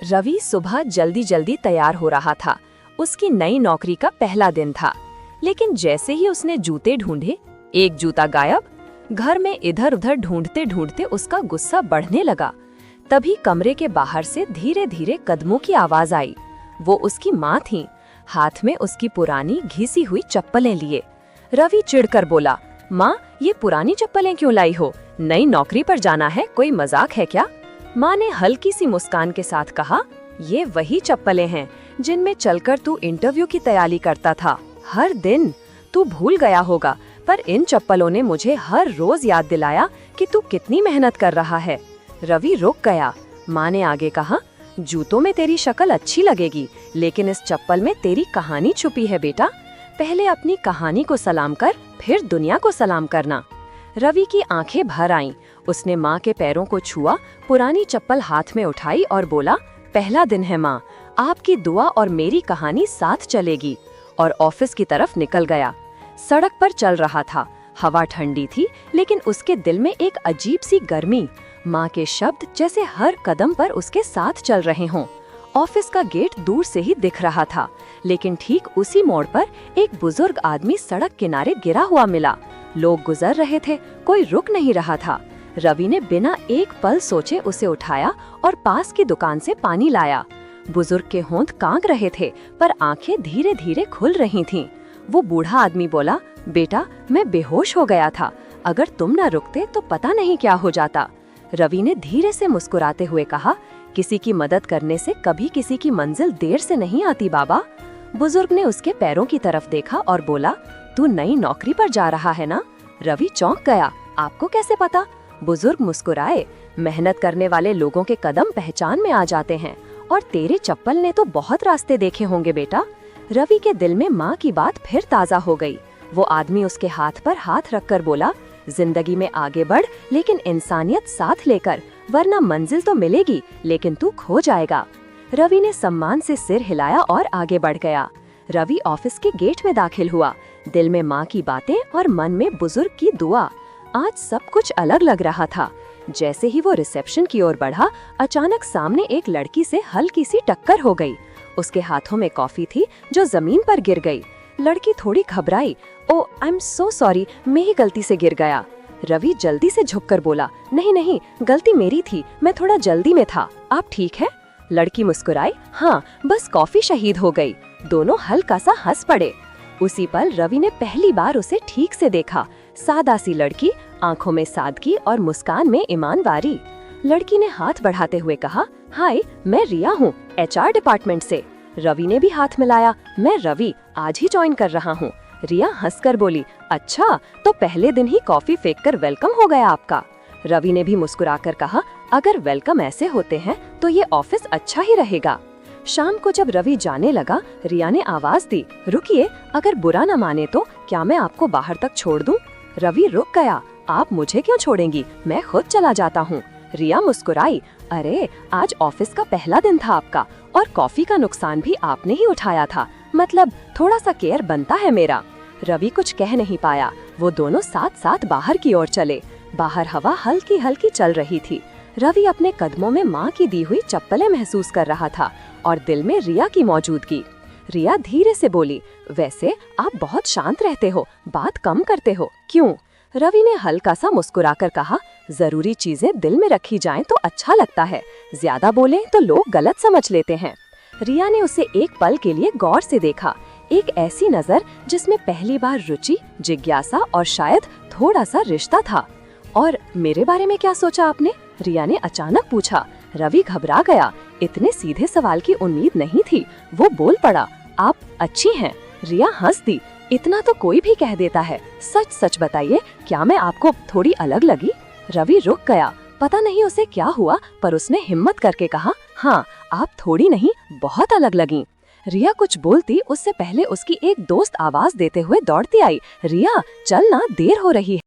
रवि सुबह जल्दी जल्दी तैयार हो रहा था। उसकी नई नौकरी का पहला दिन था, लेकिन जैसे ही उसने जूते ढूंढे, एक जूता गायब। घर में इधर उधर ढूंढते ढूंढते उसका गुस्सा बढ़ने लगा। तभी कमरे के बाहर से धीरे धीरे कदमों की आवाज आई। वो उसकी माँ थी, हाथ में उसकी पुरानी घिसी हुई चप्पलें लिए। रवि चिढ़कर बोला, माँ, ये पुरानी चप्पलें क्यों लाई हो? नई नौकरी पर जाना है, कोई मजाक है क्या? माँ ने हल्की सी मुस्कान के साथ कहा, ये वही चप्पलें हैं जिनमें चलकर तू इंटरव्यू की तैयारी करता था हर दिन। तू भूल गया होगा, पर इन चप्पलों ने मुझे हर रोज याद दिलाया कि तू कितनी मेहनत कर रहा है। रवि रुक गया। माँ ने आगे कहा, जूतों में तेरी शक्ल अच्छी लगेगी, लेकिन इस चप्पल में तेरी कहानी छुपी है बेटा। पहले अपनी कहानी को सलाम कर, फिर दुनिया को सलाम करना। रवि की आंखें भर आईं। उसने माँ के पैरों को छुआ, पुरानी चप्पल हाथ में उठाई और बोला, पहला दिन है माँ, आपकी दुआ और मेरी कहानी साथ चलेगी। और ऑफिस की तरफ निकल गया। सड़क पर चल रहा था। हवा ठंडी थी, लेकिन उसके दिल में एक अजीब सी गर्मी। माँ के शब्द जैसे हर कदम पर उसके साथ चल रहे हों। ऑफिस का गेट दूर से ही दिख रहा था, लेकिन ठीक उसी मोड़ पर एक बुजुर्ग आदमी सड़क किनारे गिरा हुआ मिला। लोग गुजर रहे थे, कोई रुक नहीं रहा था। रवि ने बिना एक पल सोचे उसे उठाया और पास की दुकान से पानी लाया। बुजुर्ग के होंठ कांप रहे थे, पर आंखें धीरे धीरे खुल रही थीं। वो बूढ़ा आदमी बोला, बेटा, मैं बेहोश हो गया था। अगर तुम न रुकते तो पता नहीं क्या हो जाता। रवि ने धीरे से मुस्कुराते हुए कहा, किसी की मदद करने से कभी किसी की मंजिल देर से नहीं आती बाबा। बुजुर्ग ने उसके पैरों की तरफ देखा और बोला, तू नई नौकरी पर जा रहा है ना? रवि चौंक गया, आपको कैसे पता? बुजुर्ग मुस्कुराए, मेहनत करने वाले लोगों के कदम पहचान में आ जाते हैं, और तेरे चप्पल ने तो बहुत रास्ते देखे होंगे बेटा। रवि के दिल में माँ की बात फिर ताज़ा हो गई। वो आदमी उसके हाथ पर हाथ रखकर बोला, जिंदगी में आगे बढ़, लेकिन इंसानियत साथ लेकर, वरना मंजिल तो मिलेगी, लेकिन तू खो जाएगा। रवि ने सम्मान से सिर हिलाया और आगे बढ़ गया। रवि ऑफिस के गेट में दाखिल हुआ, दिल में माँ की बातें और मन में बुजुर्ग की दुआ। आज सब कुछ अलग लग रहा था। जैसे ही वो रिसेप्शन की ओर बढ़ा, अचानक सामने एक लड़की से हल्की सी टक्कर हो गई। उसके हाथों में कॉफी थी जो जमीन पर गिर गई। लड़की थोड़ी घबराई, ओ आई एम सो सॉरी, मैं ही गलती से गिर गया। रवि जल्दी से झुककर बोला, नहीं नहीं, गलती मेरी थी, मैं थोड़ा जल्दी में था। आप ठीक है? लड़की मुस्कुराई, हाँ, बस कॉफी शहीद हो गई। दोनों हल्का सा हंस पड़े। उसी पल रवि ने पहली बार उसे ठीक से देखा। सादा सी लड़की, आंखों में सादगी और मुस्कान में ईमानदारी। लड़की ने हाथ बढ़ाते हुए कहा, हाय, मैं रिया हूँ, HR डिपार्टमेंट से। रवि ने भी हाथ मिलाया, मैं रवि, आज ही ज्वाइन कर रहा हूँ। रिया हंसकर बोली, अच्छा, तो पहले दिन ही कॉफी फेंककर वेलकम हो गया आपका। रवि ने भी मुस्कुराकर कहा, अगर वेलकम ऐसे होते हैं तो ये ऑफिस अच्छा ही रहेगा। शाम को जब रवि जाने लगा, रिया ने आवाज दी, रुकिए, अगर बुरा न माने तो क्या मैं आपको बाहर तक छोड़ दूं? रवि रुक गया, आप मुझे क्यों छोड़ेंगी, मैं खुद चला जाता हूँ। रिया मुस्कुराई, अरे आज ऑफिस का पहला दिन था आपका, और कॉफी का नुकसान भी आपने ही उठाया था, मतलब थोड़ा सा केयर बनता है मेरा। रवि कुछ कह नहीं पाया। वो दोनों साथ साथ बाहर की ओर चले। बाहर हवा हल्की हल्की चल रही थी। रवि अपने कदमों में माँ की दी हुई चप्पलें महसूस कर रहा था, और दिल में रिया की मौजूदगी। रिया धीरे से बोली, वैसे आप बहुत शांत रहते हो, बात कम करते हो, क्यों? रवि ने हल्का सा मुस्कुराकर कहा, जरूरी चीजें दिल में रखी जाएं तो अच्छा लगता है, ज्यादा बोले तो लोग गलत समझ लेते हैं। रिया ने उसे एक पल के लिए गौर से देखा, एक ऐसी नजर जिसमें पहली बार रुचि, जिज्ञासा और शायद थोड़ा सा रिश्ता था। और मेरे बारे में क्या सोचा आपने? रिया ने अचानक पूछा। रवि घबरा गया, इतने सीधे सवाल की उम्मीद नहीं थी। वो बोल पड़ा, आप अच्छी हैं। रिया हंस दी, इतना तो कोई भी कह देता है, सच सच बताइए, क्या मैं आपको थोड़ी अलग लगी? रवि रुक गया, पता नहीं उसे क्या हुआ, पर उसने हिम्मत करके कहा, हाँ, आप थोड़ी नहीं, बहुत अलग लगी। रिया कुछ बोलती उससे पहले उसकी एक दोस्त आवाज देते हुए दौड़ती आई, रिया चल ना, देर हो रही है।